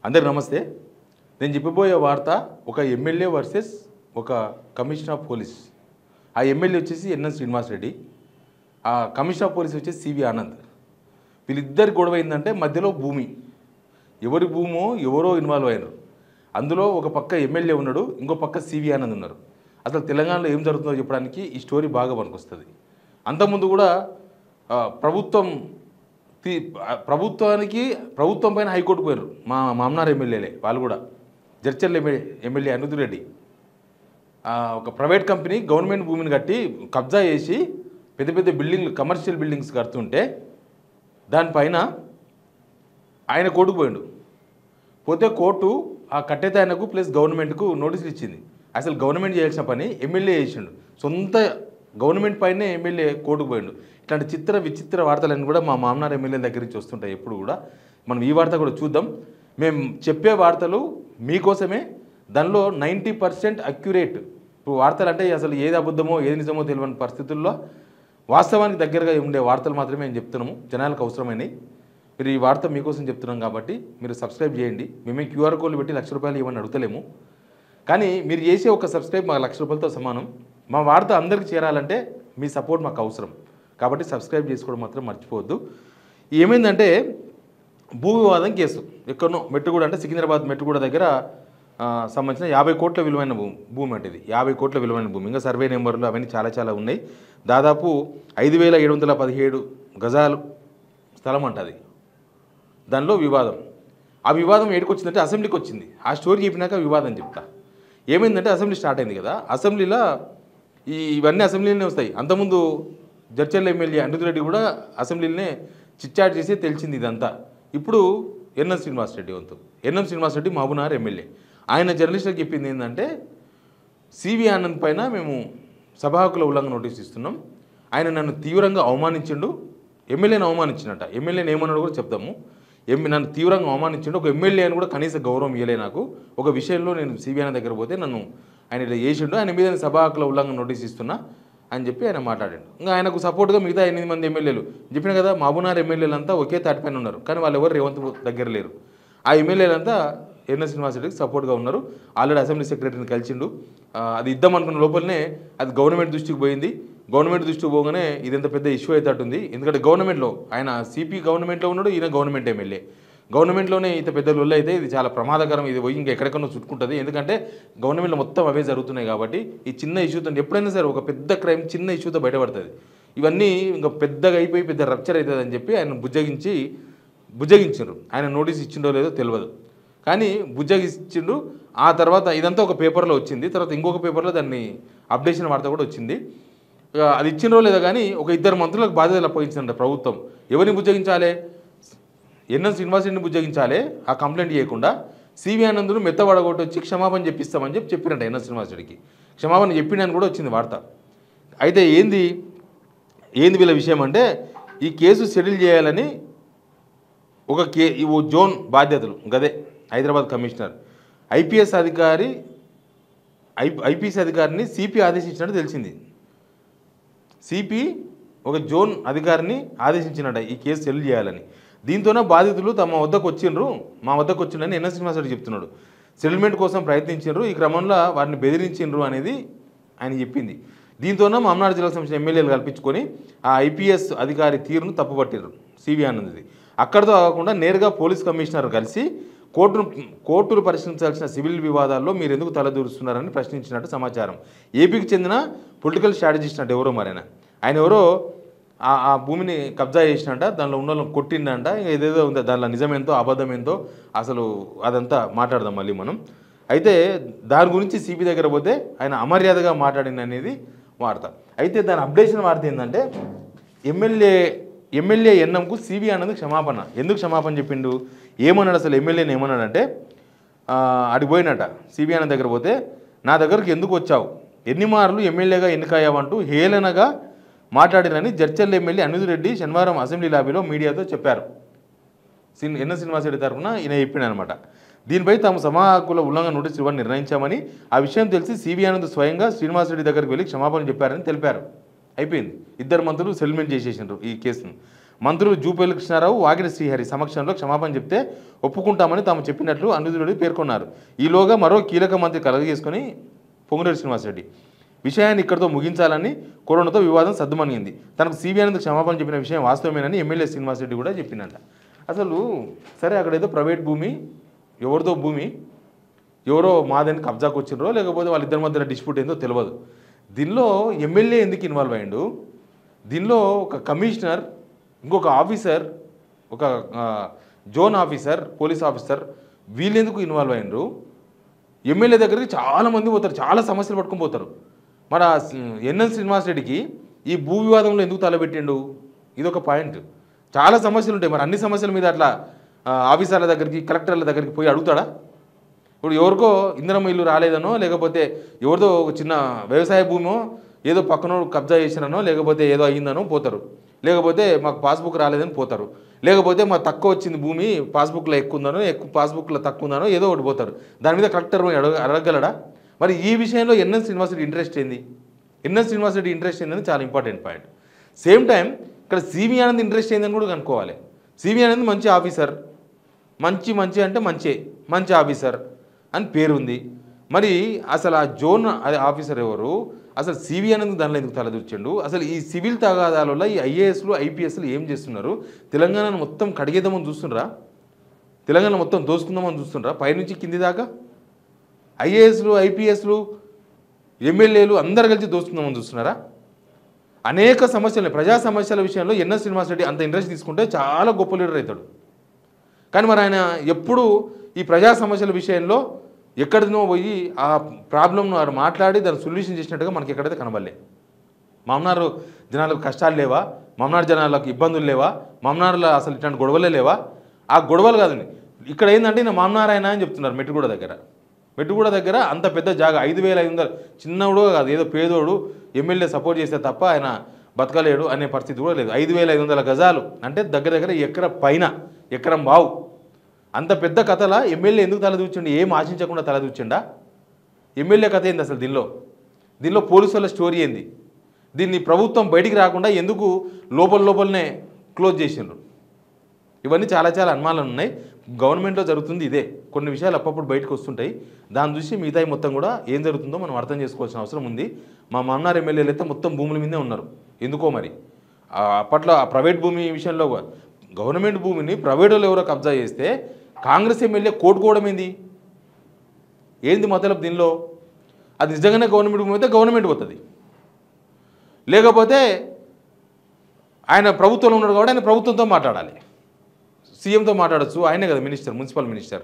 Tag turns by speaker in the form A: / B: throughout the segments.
A: అందరికి నమస్తే. నేను చెప్పబోయే వార్త ఒక ఎమ్మెల్యే వర్సెస్ ఒక కమిషనర్ ఆఫ్ పోలీస్. ఆ ఎమ్మెల్యే వచ్చేసి ఎన్ఎన్ శ్రీనివాస్ రెడ్డి, ఆ కమిషనర్ ఆఫ్ పోలీస్ వచ్చేసి సివి ఆనంద్. వీళ్ళిద్దరి గొడవ ఏంటంటే మధ్యలో భూమి, ఎవరి భూమో ఎవరో ఇన్వాల్వ్ అయ్యారు. అందులో ఒక పక్క ఎమ్మెల్యే ఉన్నాడు, ఇంకో పక్క సివి ఆనంద్ ఉన్నారు. అసలు తెలంగాణలో ఏం జరుగుతుందో చెప్పడానికి ఈ స్టోరీ బాగా పనికొస్తుంది. అంతకుముందు కూడా ప్రభుత్వం పైన హైకోర్టు పోయారు మా మామనార్ ఎమ్మెల్యేలే. వాళ్ళు కూడా జడ్చర్ల ఎమ్మెల్యే అనిరుద్ రెడ్డి ఒక ప్రైవేట్ కంపెనీ గవర్నమెంట్ భూమిని కట్టి కబ్జా చేసి పెద్ద పెద్ద బిల్డింగ్లు, కమర్షియల్ బిల్డింగ్స్ కడుతుంటే దానిపైన ఆయన కోర్టుకు పోయాడు. పోతే కోర్టు ఆ కట్టేత ఆయనకు ప్లస్ గవర్నమెంట్కు నోటీసులు ఇచ్చింది. అసలు గవర్నమెంట్ చేయాల్సిన పని ఎమ్మెల్యే చేసిండు. సొంత గవర్నమెంట్ పైనే ఎమ్మెల్యే కోర్టుకు పోయిండు. ఇట్లాంటి విచిత్ర వార్తలన్నీ కూడా మా మామనార్ ఎమ్మెల్యే దగ్గర నుంచి వస్తుంటాయి ఎప్పుడు కూడా. మనం ఈ వార్త కూడా చూద్దాం. మేము చెప్పే వార్తలు మీకోసమే, దానిలో 90% అక్యురేట్. ఇప్పుడు వార్తలు అంటే అసలు ఏది అబద్ధమో ఏది నిజమో తెలియని పరిస్థితుల్లో వాస్తవానికి దగ్గరగా ఉండే వార్తలు మాత్రమే మేము చెప్తున్నాము, జనాలకు అవసరమైనవి. మీరు ఈ వార్త మీకోసం చెప్తున్నాం కాబట్టి మీరు సబ్స్క్రైబ్ చేయండి. మేమే QR కోడ్లు పెట్టి ₹1,00,000 ఇవ్వని అడుగుతలేము, కానీ మీరు చేసే ఒక సబ్స్క్రైబ్ మాకు ₹1,00,000తో సమానం. మా వార్త అందరికీ చేరాలంటే మీ సపోర్ట్ మాకు అవసరం కాబట్టి సబ్స్క్రైబ్ చేసుకోవడం మాత్రం మర్చిపోవద్దు. ఏమైందంటే భూ వివాదం కేసు ఎక్కడనో మెట్టుగూడ, అంటే సికింద్రాబాద్ మెట్టుగూడ దగ్గర సంబంధించిన 50 కోట్ల విలువైన భూమి అంటే ఇది 50 కోట్ల విలువైన భూమి. ఇంకా సర్వే నెంబర్లు అవన్నీ చాలా ఉన్నాయి. దాదాపు 5,717 గజాలు స్థలం అంటది. దానిలో వివాదం. ఆ వివాదం ఏడుకొచ్చిందంటే అసెంబ్లీకి వచ్చింది. ఆ స్టోరీ చెప్పినాక వివాదం చెప్తా. ఏమైందంటే అసెంబ్లీ స్టార్ట్ అయింది కదా, అసెంబ్లీలో ఇవన్నీ అసెంబ్లీలోనే వస్తాయి. అంతకుముందు జడ్చర్ల ఎమ్మెల్యే అనిరుద్ రెడ్డి కూడా అసెంబ్లీలోనే చిట్చాట్ చేసి తెలిసింది ఇదంతా. ఇప్పుడు ఎన్ఎన్ శ్రీనివాస్ రెడ్డి వంతు. NN Srinivas Reddy Mahabubnagar MLA. ఆయన జర్నలిస్టులకు చెప్పింది ఏంటంటే సివి ఆనంద్ పైన మేము సభా హక్కుల ఉల్లంఘన నోటీస్ ఇస్తున్నాం. ఆయన నన్ను తీవ్రంగా అవమానించిండు, ఎమ్మెల్యేని అవమానించినట్ట. ఎమ్మెల్యేని ఏమన్నాడు కూడా చెప్తాము. నన్ను తీవ్రంగా అవమానించిండు. ఒక ఎమ్మెల్యే అని కూడా కనీస గౌరవం ఇవ్వలే నాకు. ఒక విషయంలో నేను సివి ఆనంద్ దగ్గర పోతే నన్ను ఆయన ఇట్లా చేసిండు, ఆయన మీద సభా హక్కుల ఉల్లంఘన నోటీస్ ఇస్తున్నా అని చెప్పి ఆయన మాట్లాడాడు. ఇంకా ఆయనకు సపోర్ట్గా మిగతా 8 మంది ఎమ్మెల్యేలు చెప్పిన కదా, మహబూబ్నగర్ ఎమ్మెల్యేలు అంతా ఒకే తాటిపైన ఉన్నారు, కానీ వాళ్ళు ఎవరు రేవంత్ దగ్గర లేరు. ఆ ఎమ్మెల్యేలంతా ఎన్ఎన్ శ్రీనివాస్ రెడ్డికి సపోర్ట్గా ఉన్నారు. ఆల్రెడీ అసెంబ్లీ సెక్రటరీని కలిసిండు. అది ఇద్దాం అనుకున్న లోపలనే అది గవర్నమెంట్ దృష్టికి పోయింది. గవర్నమెంట్ దృష్టికి పోగానే ఇది ఎంత పెద్ద ఇష్యూ అవుతుంది. ఎందుకంటే గవర్నమెంట్లో ఆయన సిపి గవర్నమెంట్లో ఉన్నాడు, ఈయన గవర్నమెంట్ ఎమ్మెల్యే. గవర్నమెంట్లోనే ఇంత పెద్ద లొల్లు అయితే ఇది చాలా ప్రమాదకరం. ఇది పోయి ఇంకెక్కడికన్నా చుట్టుకుంటుంది. ఎందుకంటే గవర్నమెంట్లో మొత్తం అవే జరుగుతున్నాయి కాబట్టి ఈ చిన్న ఇష్యూతో ఎప్పుడైనా సరే ఒక పెద్ద క్రైమ్ చిన్న ఇష్యూతో బయటపడుతుంది. ఇవన్నీ ఇంకా పెద్దగా అయిపోయి పెద్ద రప్చర్ అవుతుంది అని చెప్పి ఆయన బుజ్జగించారు. ఆయన నోటీస్ ఇచ్చిండో లేదో తెలియదు, కానీ బుజ్జగించిండు. ఆ తర్వాత ఇదంతా ఒక పేపర్లో వచ్చింది. తర్వాత ఇంకొక పేపర్లో దాన్ని అప్డేషన్ వార్త కూడా వచ్చింది. అది ఇచ్చిండో లేదో కానీ ఒక 2 మంత్రులకు బాధ్యతలు అప్పగించిందంట ప్రభుత్వం. ఎవరిని బుజ్జగించాలి? ఎన్ఎన్ శ్రీనివాస్ రెడ్డిని బుజ్జగించాలి. ఆ కంప్లైంట్ చేయకుండా సివి ఆనంద్ను మెత్తబడగొట్టి వచ్చి క్షమాపణ చెప్పిస్తామని చెప్పినట్ట ఎన్ఎన్ శ్రీనివాస్ రెడ్డికి. క్షమాపణ చెప్పిండని కూడా వచ్చింది వార్త. అయితే ఏంది వీళ్ళ విషయం అంటే ఈ కేసు సెటిల్ చేయాలని ఒక జోన్ బాధ్యతలు గదే హైదరాబాద్ కమిషనర్ ఐపీఎస్ అధికారిని సిపి ఆదేశించినట్టు తెలిసింది. సిపి ఒక జోన్ అధికారిని ఆదేశించినట్ట ఈ కేసు సెటిల్ చేయాలని. దీంతోనే బాధితులు మా వద్దకు వచ్చిండ్రని ఎన్ఎన్ శ్రీనివాస్ రెడ్డి చెప్తున్నాడు. సెటిల్మెంట్ కోసం ప్రయత్నించారు, ఈ క్రమంలో వారిని బెదిరించిండ్రు అనేది ఆయన చెప్పింది. దీంతోనే మామనాడు జిల్లాకు సంబంధించిన ఎమ్మెల్యేలు కల్పించుకొని ఆ ఐపీఎస్ అధికారి తీరును తప్పుపట్టారు సివి ఆనంద్ది. అక్కడితో కాకుండా నేరుగా పోలీస్ కమిషనర్ కలిసి కోర్టులు పరిశీలించాల్సిన సివిల్ వివాదాల్లో మీరు ఎందుకు తలదూరుస్తున్నారని ప్రశ్నించినట్టు సమాచారం. ఏపీకి చెందిన పొలిటికల్ స్ట్రాటజిస్ట్ అంటే ఎవరో ఆయన ఎవరో ఆ భూమిని కబ్జా చేసినట్ట, దానిలో ఉన్న వాళ్ళని కొట్టిండంట. ఏదేదో ఉంది, దానిలో నిజమేంతో అబద్ధమేంతో అసలు అదంతా మాట్లాడదాం మళ్ళీ మనం. అయితే దాని గురించి సిపి దగ్గర పోతే ఆయన అమర్యాదగా మాట్లాడింది అనేది వార్త. అయితే దాని అప్డేషన్ వార్త ఏంటంటే ఎమ్మెల్యే ఎన్నంకు సివి ఆనంద్ క్షమాపణ. ఎందుకు క్షమాపణ చెప్పిండు, ఏమన్నాడు అసలు ఎమ్మెల్యేని ఏమన్నాడంటే అడిగిపోయినట్ట సివి ఆనంద్ దగ్గర పోతే నా దగ్గరకు ఎందుకు వచ్చావు, ఎన్ని మార్లు ఎమ్మెల్యేగా ఎన్నికయ్యావంటూ హేళనగా మాట్లాడినని జడ్చర్ల ఎమ్మెల్యే అనిరుద్ రెడ్డి శనివారం అసెంబ్లీ లాబీలో మీడియాతో చెప్పారు. ఎన్ఎన్ శ్రీనివాస్ రెడ్డి తరఫున ఈయన చెప్పిండనమాట. దీనిపై తాము సభా హక్కుల ఉల్లంఘన నోటీసు ఇవ్వని నిర్ణయించామని, ఆ విషయం తెలిసి సివి ఆనంద్ స్వయంగా శ్రీనివాస్ రెడ్డి దగ్గరికి వెళ్ళి క్షమాపణ చెప్పారని తెలిపారు. అయిపోయింది. 2 మంత్రులు సెటిల్మెంట్ చేసేసినారు ఈ కేసును. మంత్రులు జూపల్లి కృష్ణారావు, వాగిడి శ్రీహరి సమక్షంలో క్షమాపణ చెప్తే ఒప్పుకుంటామని తాము చెప్పినట్లు అనిరుద్ధరెడ్డి పేర్కొన్నారు. ఈలోగా మరో కీలక మంత్రి కలగజేసుకుని పొంగులేటి శ్రీనివాసరెడ్డి విషయాన్ని ఇక్కడితో ముగించాలని కోరడంతో వివాదం సద్దుమణిగింది. తనకు సిబిఐ క్షమాపణ చెప్పిన విషయం వాస్తవమేనని ఎమ్మెల్యే శ్రీనివాసరెడ్డి కూడా చెప్పినట్ట. అసలు సరే అక్కడ ఏదో ప్రైవేట్ భూమి, ఎవరిదో భూమి, ఎవరో మాదని కబ్జాకు వచ్చినరో లేకపోతే వాళ్ళిద్దరి మధ్యన డిస్ప్యూట్ ఏందో తెలియదు. దీనిలో ఎమ్మెల్యే ఎందుకు ఇన్వాల్వ్ అయ్యిండు, దీనిలో ఒక కమిషనర్, ఇంకొక ఆఫీసర్, ఒక జోన్ ఆఫీసర్, పోలీస్ ఆఫీసర్, వీళ్ళెందుకు ఇన్వాల్వ్ అయ్యిండ్రు? ఎమ్మెల్యే దగ్గరికి చాలామంది పోతారు, చాలా సమస్యలు పట్టుకొని పోతారు. మరి ఎన్ఎన్ శ్రీనివాసరెడ్డికి ఈ భూ వివాదంలో ఎందుకు తలబెట్టిండు? ఇదొక పాయింట్. చాలా సమస్యలు ఉంటాయి. మరి అన్ని సమస్యల మీద అట్లా ఆఫీసర్ల దగ్గరికి, కలెక్టర్ల దగ్గరికి పోయి అడుగుతాడా? ఇప్పుడు ఎవరికో ఇందిరమ్మ ఇల్లు రాలేదనో, లేకపోతే ఎవరిదో ఒక చిన్న వ్యవసాయ భూమో ఏదో పక్కన కబ్జా చేసిననో, లేకపోతే ఏదో అయ్యిందనో పోతారు. లేకపోతే మాకు పాస్బుక్ రాలేదని పోతారు. లేకపోతే మాకు తక్కువ వచ్చింది భూమి, పాస్బుక్లో ఎక్కువ ఉందనో, పాస్బుక్లో తక్కువ ఉందనో ఏదో ఒకటి పోతారు. దాని మీద కలెక్టర్ అడగగలడా? మరి ఈ విషయంలో ఎన్ఎన్ శ్రీనివాసరెడ్డి ఇంట్రెస్ట్ ఏంది? ఎన్ఎన్ శ్రీనివాసరెడ్డి ఇంట్రెస్ట్ ఏందని చాలా ఇంపార్టెంట్ పాయింట్. సేమ్ టైం ఇక్కడ సివి ఆనంద్ ఇంట్రెస్ట్ ఏందని కూడా కనుక్కోవాలి. సివి ఆనంద్ మంచి ఆఫీసర్, మంచి అంటే మంచి ఆఫీసర్ అని పేరు ఉంది. మరి అసలు ఆ జోన్ ఆఫీసర్ ఎవరు? అసలు సివి ఆనంద్ దానిలో ఎందుకు తలదూర్చండు? అసలు ఈ సివిల్ తగాదాలలో ఈ ఐఏఎస్లు, ఐపీఎస్లు ఏం చేస్తున్నారు? తెలంగాణను మొత్తం కడిగేద్దామని చూస్తున్నారా? తెలంగాణ మొత్తం దోసుకుందామని చూస్తున్నారా? పైనుంచి కింది దాకా ఐఏఎస్లు, ఐపీఎస్లు, ఎమ్మెల్యేలు అందరు కలిసి దోసుకుందామని చూస్తున్నారా? అనేక సమస్యలు, ప్రజా సమస్యల విషయంలో ఎన్ఎస్ శ్రీనివాసరెడ్డి అంత ఇంట్రెస్ట్ తీసుకుంటే చాలా గొప్ప లీడర్ అవుతాడు. కానీ మరి ఆయన ఎప్పుడు ఈ ప్రజా సమస్యల విషయంలో ఎక్కడినో పోయి ఆ ప్రాబ్లంను వారు మాట్లాడి దాన్ని సొల్యూషన్ చేసినట్టుగా మనకి ఎక్కడైతే కనబడలే. మామనారు జనాలకు కష్టాలు లేవా? మామనారు జనాలకు ఇబ్బందులు లేవా? మామనారులో అసలు ఇట్లాంటి గొడవలే లేవా? ఆ గొడవలు కాదండి. ఇక్కడ ఏంటంటే నేను మామనారాయణ అని చెప్తున్నారు. మెట్టుగూడ దగ్గర అంత పెద్ద జాగా 5,500, చిన్నవాడు కాదు, ఏదో పేదోడు ఎమ్మెల్యే సపోర్ట్ చేస్తే తప్ప ఆయన బతకలేడు అనే పరిస్థితి కూడా లేదు. 5,500 గజాలు అంటే దగ్గర ఎకరం పైన, ఎకరం బావు, అంత పెద్ద కథల ఎమ్మెల్యే ఎందుకు తలదూర్చండి? ఏం ఆశించకుండా తలదూర్చండా? ఎమ్మెల్యే కథ ఏంది అసలు? దీనిలో పోలీసు వాళ్ళ స్టోరీ ఏంది? దీన్ని ప్రభుత్వం బయటికి రాకుండా ఎందుకు లోపలనే క్లోజ్ చేసిండ్రు? ఇవన్నీ చాలా అనుమానాలు ఉన్నాయి. గవర్నమెంట్లో జరుగుతుంది ఇదే. కొన్ని విషయాలు అప్పుడప్పుడు బయటకు వస్తుంటాయి. దాన్ని చూసి మిగతాయి మొత్తం కూడా ఏం జరుగుతుందో మనం అర్థం చేసుకోవాల్సిన అవసరం ఉంది. మా మన్నార్ ఎమ్మెల్యేలు అయితే మొత్తం భూముల మీదే ఉన్నారు. ఎందుకో మరి అప్పట్లో ఆ ప్రైవేట్ భూమి విషయంలో గవర్నమెంట్ భూమిని ప్రైవేట్ వాళ్ళు ఎవరో కబ్జా చేస్తే కాంగ్రెస్ ఎమ్మెల్యే కోటుకోవడం ఏంది మతలబ్ దీనిలో? అది నిజంగానే గవర్నమెంట్ భూమి అయితే గవర్నమెంట్ పోతుంది, లేకపోతే ఆయన ప్రభుత్వంలో ఉన్నాడు కాబట్టి ఆయన ప్రభుత్వంతో మాట్లాడాలి, సీఎంతో మాట్లాడచ్చు. ఆయనే కదా మినిస్టర్, మున్సిపల్ మినిస్టర్,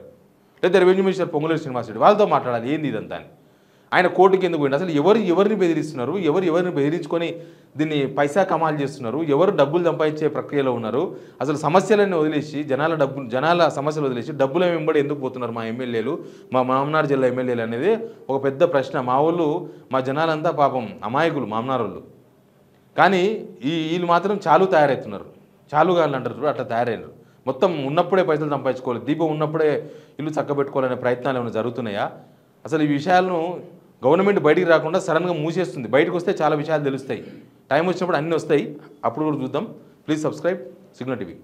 A: లేదా రెవెన్యూ మినిస్టర్ పొంగులేటి శ్రీనివాసరెడ్డి, వాళ్ళతో మాట్లాడాలి. ఏంది ఇదంతా అని. ఆయన కోర్టుకి ఎందుకు పోయింది? అసలు ఎవరిని బెదిరిస్తున్నారు? ఎవరిని బెదిరించుకొని దీన్ని పైసా కమాలు చేస్తున్నారు? ఎవరు డబ్బులు సంపాదించే ప్రక్రియలో ఉన్నారు? అసలు సమస్యలన్నీ వదిలేసి జనాల సమస్యలు వదిలేసి డబ్బులు వెంబడి ఎందుకు పోతున్నారు మా ఎమ్మెల్యేలు, మా మామనార్ జిల్లా ఎమ్మెల్యేలు అనేది ఒక పెద్ద ప్రశ్న. మా వాళ్ళు, మా జనాలంతా పాపం అమాయకులు, మామనార్ వాళ్ళు. కానీ వీళ్ళు మాత్రం చాలు తయారవుతున్నారు. చాలుగాళ్ళు అంటారు, అట్లా తయారయ్యారు. మొత్తం ఉన్నప్పుడే పైసలు సంపాదించుకోవాలి, దీపం ఉన్నప్పుడే ఇల్లు చక్కబెట్టుకోవాలనే ప్రయత్నాలు ఏమైనా జరుగుతున్నాయా? అసలు ఈ విషయాలను గవర్నమెంట్ బయటికి రాకుండా సడన్గా మూసేస్తుంది. బయటకు వస్తే చాలా విషయాలు తెలుస్తాయి. టైం వచ్చినప్పుడు అన్నీ వస్తాయి, అప్పుడు కూడా చూద్దాం. Please subscribe signal TV.